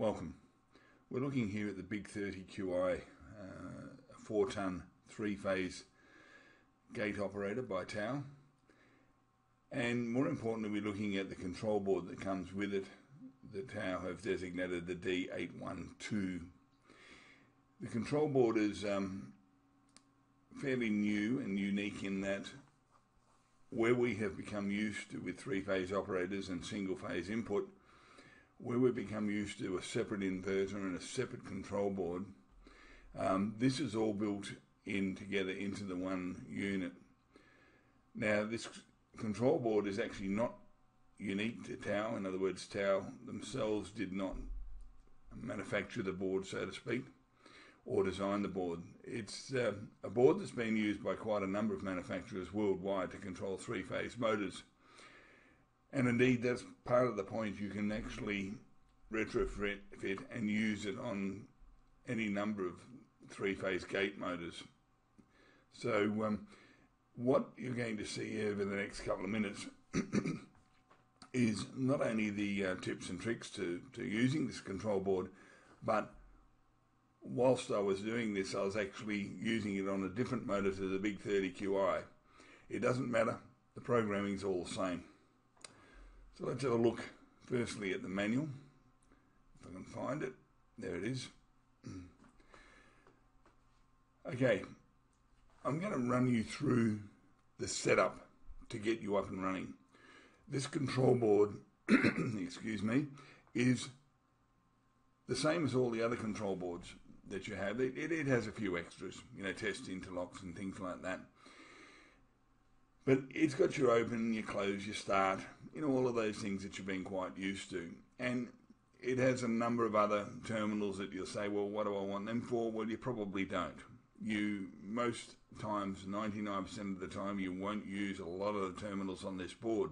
Welcome. We're looking here at the Big 30 QI, a 4-ton, 3-phase gate operator by Tau. And more importantly, we're looking at the control board that comes with it, that Tau have designated the D812. The control board is fairly new and unique in that where we have become used to with 3-phase operators and single-phase input, where we've become used to a separate inverter and a separate control board, this is all built in together into the one unit. Now, this control board is actually not unique to Tau. In other words, Tau themselves did not manufacture the board, so to speak, or design the board. It's a board that's been used by quite a number of manufacturers worldwide to control 3-phase motors. And indeed, that's part of the point. You can actually retrofit and use it on any number of 3-phase gate motors. So what you're going to see over the next couple of minutes is not only the tips and tricks to using this control board, but whilst I was doing this, I was actually using it on a different motor to the Big 30 QI. It doesn't matter, the programming's all the same. So let's have a look firstly at the manual, if I can find it. There it is. Okay, I'm going to run you through the setup to get you up and running. This control board, excuse me, is the same as all the other control boards that you have. It has a few extras, test interlocks and things like that. But it's got your open, your close, your start, all of those things that you've been quite used to. And it has a number of other terminals that you'll say, well, what do I want them for? Well, you probably don't. You, most times, 99% of the time, you won't use a lot of the terminals on this board.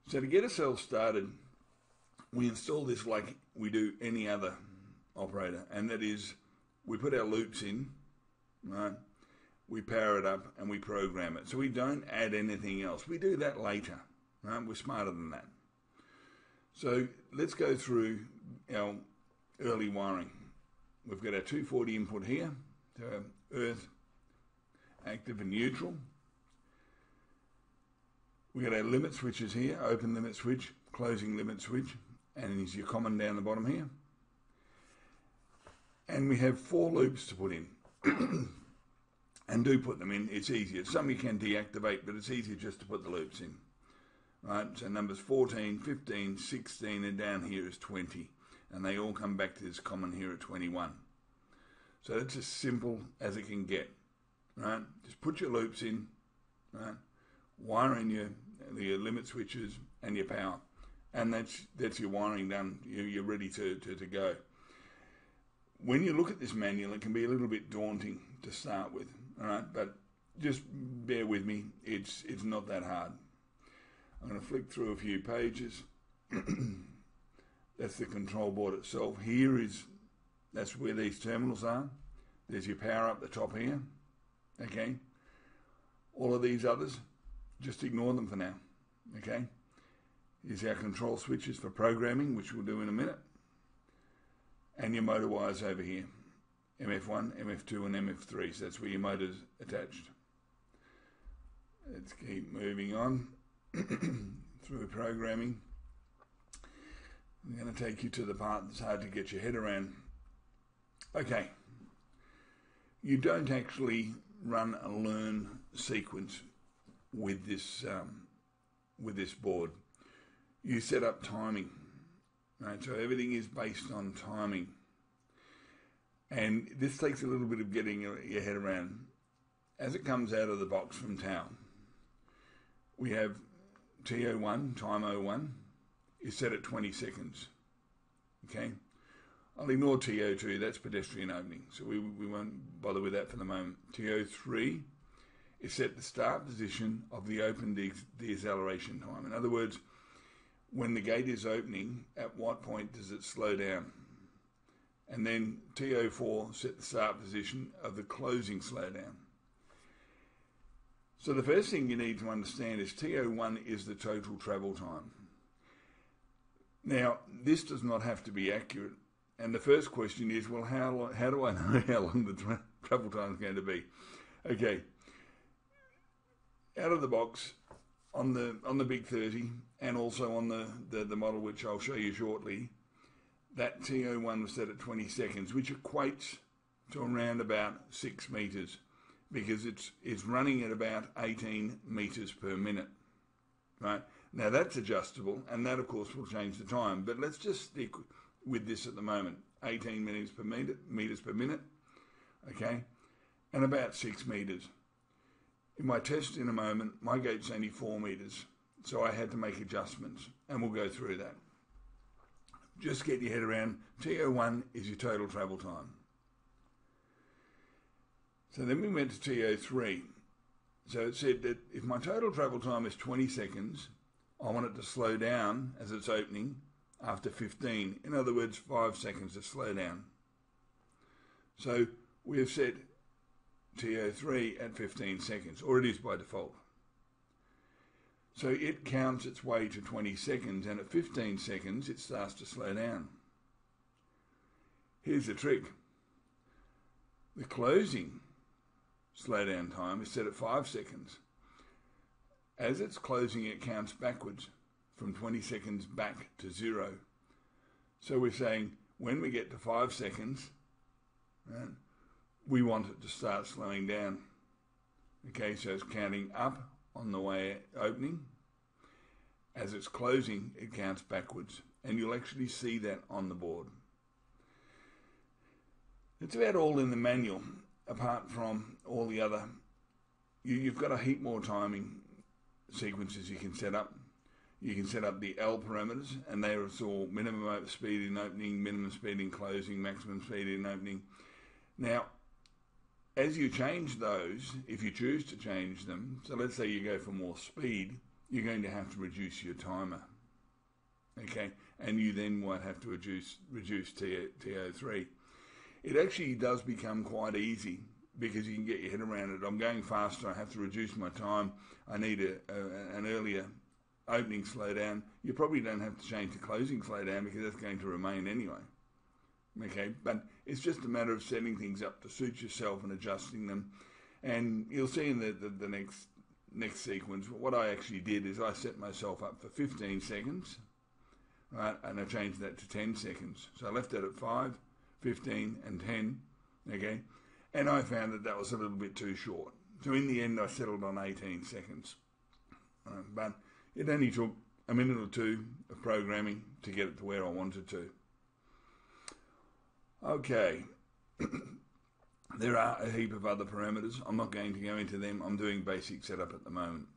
So to get ourselves started, we install this like we do any other operator. And that is, we put our loops in, right? We power it up and we program it. So we don't add anything else. We do that later, right? We're smarter than that. So let's go through our early wiring. We've got our 240 input here, so earth, active and neutral. We've got our limit switches here, open limit switch, closing limit switch, and is your common down the bottom here. And we have 4 loops to put in. And do put them in, it's easier. Some you can deactivate, but it's easier just to put the loops in. Right, so numbers 14, 15, 16, and down here is 20. And they all come back to this common here at 21. So it's as simple as it can get. Right, just put your loops in, right, wire in your limit switches and your power. And that's your wiring done. You're ready to go. When you look at this manual, it can be a little bit daunting to start with. All right, but just bear with me. It's not that hard. I'm going to flick through a few pages. That's the control board itself. That's where these terminals are. There's your power up the top here. Okay. All of these others, just ignore them for now. Okay. Here's our control switches for programming, which we'll do in a minute. And your motor wires over here. MF1, MF2 and MF3, so that's where your motor's attached. Let's keep moving on through programming. I'm going to take you to the part that's hard to get your head around. Okay, you don't actually run a learn sequence with this board. You set up timing, right? So everything is based on timing. And this takes a little bit of getting your head around. As it comes out of the box from Tau, we have TO1, time 01, is set at 20 seconds. Okay? I'll ignore TO2, that's pedestrian opening, so we won't bother with that for the moment. TO3 is set the start position of the open deceleration time. In other words, when the gate is opening, at what point does it slow down? And then TO4 set the start position of the closing slowdown. So the first thing you need to understand is TO1 is the total travel time. Now, this does not have to be accurate. And the first question is, well, how do I know how long the travel time is going to be? Okay, out of the box, on the Big 30 and also on the model which I'll show you shortly, that TO1 was set at 20 seconds, which equates to around about 6 metres, because it's running at about 18 metres per minute, right? Now that's adjustable, and that of course will change the time, but let's just stick with this at the moment. 18 meters per minute, okay, and about 6 metres. In my test in a moment, my gate's only 4 metres, so I had to make adjustments, and we'll go through that. Just get your head around, TO1 is your total travel time. So then we went to TO3. So it said that if my total travel time is 20 seconds, I want it to slow down as it's opening after 15. In other words, 5 seconds to slow down. So we have set TO3 at 15 seconds, or it is by default. So it counts its way to 20 seconds, and at 15 seconds it starts to slow down. Here's the trick. The closing slowdown time is set at 5 seconds. As it's closing, it counts backwards from 20 seconds back to 0. So we're saying when we get to 5 seconds, right, we want it to start slowing down. Okay, so it's counting up on the way opening. As it's closing, it counts backwards, and you'll actually see that on the board. It's about all in the manual, apart from all the other. You've got a heap more timing sequences you can set up. You can set up the L parameters, and they are all minimum speed in opening, minimum speed in closing, maximum speed in opening. Now, as you change those, if you choose to change them, so let's say you go for more speed, you're going to have to reduce your timer. Okay, and you then might have to reduce TO3. It actually does become quite easy because you can get your head around it. I'm going faster, I have to reduce my time, I need an earlier opening slowdown. You probably don't have to change the closing slowdown because that's going to remain anyway. Okay, but it's just a matter of setting things up to suit yourself and adjusting them. And you'll see in the next sequence, what I actually did is I set myself up for 15 seconds, right, and I changed that to 10 seconds. So I left it at 5, 15 and 10, okay, and I found that was a little bit too short. So in the end I settled on 18 seconds, but it only took a minute or two of programming to get it to where I wanted to. Okay, there are a heap of other parameters. I'm not going to go into them. I'm doing basic setup at the moment.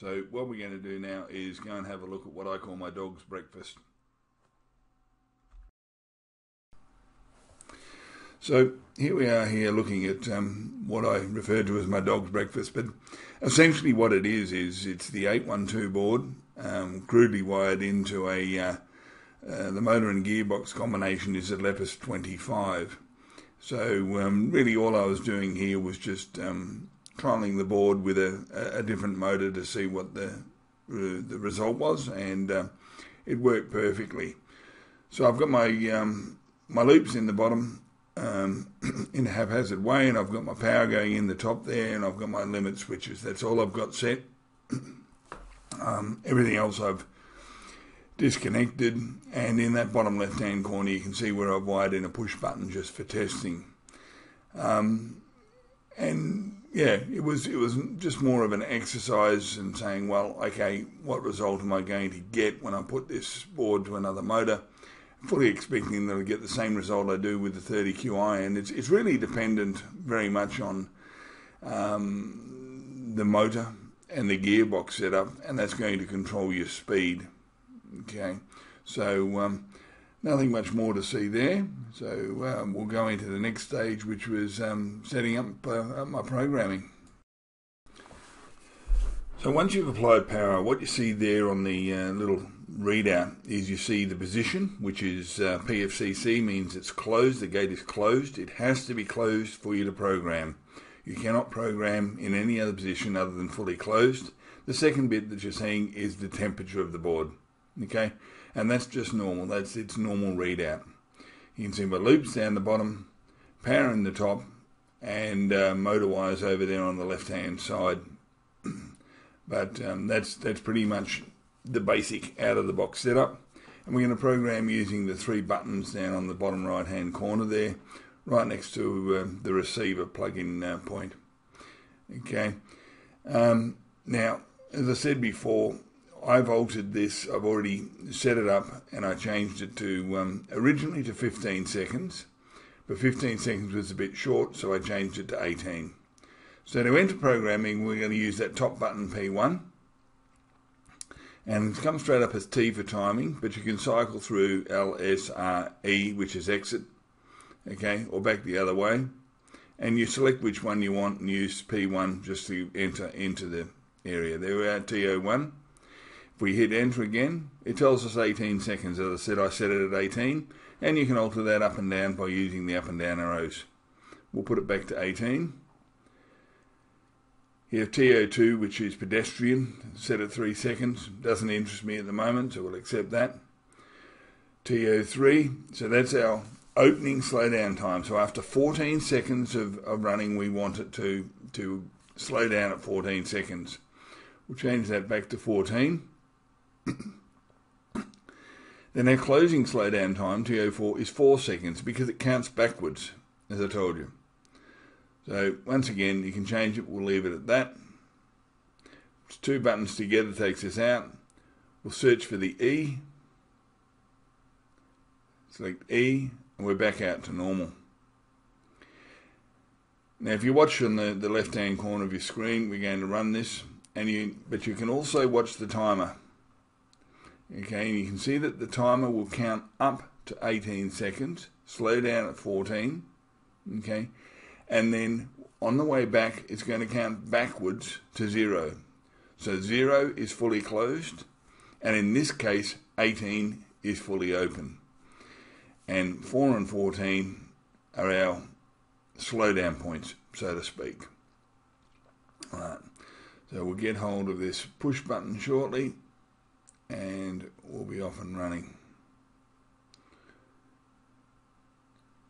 So what we're going to do now is go and have a look at what I call my dog's breakfast. So here we are here looking at what I refer to as my dog's breakfast, but essentially what it is it's the 812 board, crudely wired into the motor and gearbox combination is a Lepus 25. So really all I was doing here was just trialing the board with a different motor to see what the result was, and it worked perfectly. So I've got my loops in the bottom in a haphazard way, and I've got my power going in the top there, and I've got my limit switches. That's all I've got set. Everything else I've disconnected, and in that bottom left hand corner you can see where I've wired in a push button just for testing. And yeah, it was just more of an exercise and saying, well, okay, what result am I going to get when I put this board to another motor? Fully expecting that I'll get the same result I do with the 30QI, and it's really dependent very much on the motor and the gearbox setup, and that's going to control your speed. Okay, so nothing much more to see there. So we'll go into the next stage, which was setting up my programming. So once you've applied power, what you see there on the little readout is you see the position, which is PFCC, means it's closed, the gate is closed. It has to be closed for you to program. You cannot program in any other position other than fully closed. The second bit that you're seeing is the temperature of the board. Okay, and that's just normal. That's its normal readout. You can see my loops down the bottom, power in the top, and motor wires over there on the left-hand side. But that's pretty much the basic out-of-the-box setup. And we're going to program using the 3 buttons down on the bottom right-hand corner there, right next to the receiver plug-in point. Okay. Now, as I said before, I've altered this. I've already set it up, and I changed it to originally to 15 seconds, but 15 seconds was a bit short, so I changed it to 18. So to enter programming, we're going to use that top button P1, and it comes straight up as T for timing, but you can cycle through L, S, R, E, which is exit, okay, or back the other way, and you select which one you want and use P1 just to enter into the area. There we are, TO1. If we hit enter again, it tells us 18 seconds. As I said, I set it at 18, and you can alter that up and down by using the up and down arrows. We'll put it back to 18. You have TO2, which is pedestrian, set at 3 seconds. Doesn't interest me at the moment, so we'll accept that. TO3, so that's our opening slowdown time. So after 14 seconds of running, we want it to slow down at 14 seconds. We'll change that back to 14. Then our closing slowdown time, TO4, is 4 seconds because it counts backwards, as I told you. So once again, you can change it. We'll leave it at that. It's 2 buttons together takes us out. We'll search for the E. Select E, and we're back out to normal. Now, if you watch on the left-hand corner of your screen, we're going to run this, but you can also watch the timer. Okay, and you can see that the timer will count up to 18 seconds, slow down at 14. Okay. And then on the way back, it's going to count backwards to 0. So 0 is fully closed, and in this case, 18 is fully open. And 4 and 14 are our slowdown points, so to speak. All right. So we'll get hold of this push button shortly, and we'll be off and running.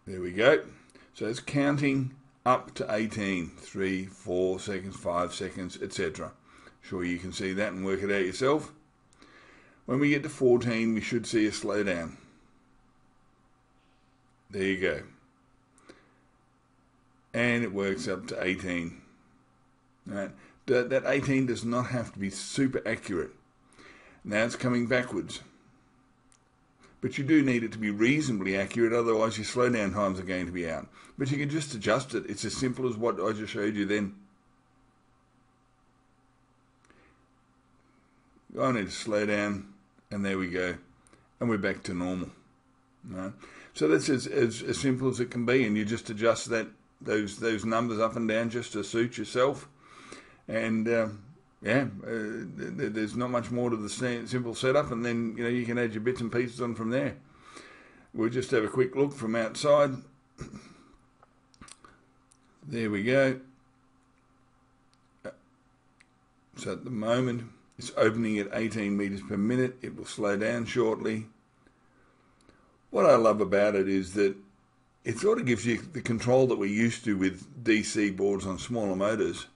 There we go. So it's counting up to 18, 3, 4 seconds, 5 seconds, etc. Sure, you can see that and work it out yourself. When we get to 14, we should see a slowdown. There you go. And it works up to 18. Right. That 18 does not have to be super accurate. Now it's coming backwards. But you do need it to be reasonably accurate, otherwise your slowdown times are going to be out. But you can just adjust it. It's as simple as what I just showed you then. I need to slow down, and there we go. And we're back to normal. Right? So that's as simple as it can be, and you just adjust those numbers up and down just to suit yourself. And there's not much more to the simple setup, and then you can add your bits and pieces on from there. We'll just have a quick look from outside. There we go. So at the moment it's opening at 18 meters per minute. It will slow down shortly. What I love about it is that it sort of gives you the control that we're used to with DC boards on smaller motors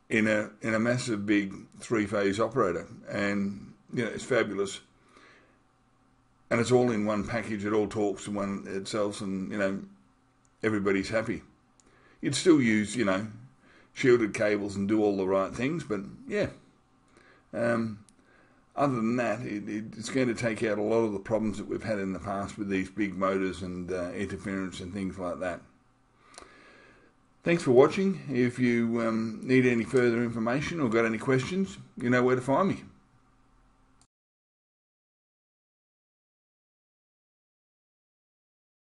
in a massive big 3-phase operator, and it's fabulous, and it's all in one package. It all talks to one itself, and everybody's happy. You'd still use shielded cables and do all the right things, but yeah, other than that, it's going to take out a lot of the problems that we've had in the past with these big motors and interference and things like that. Thanks for watching. If you need any further information or got any questions, you know where to find me.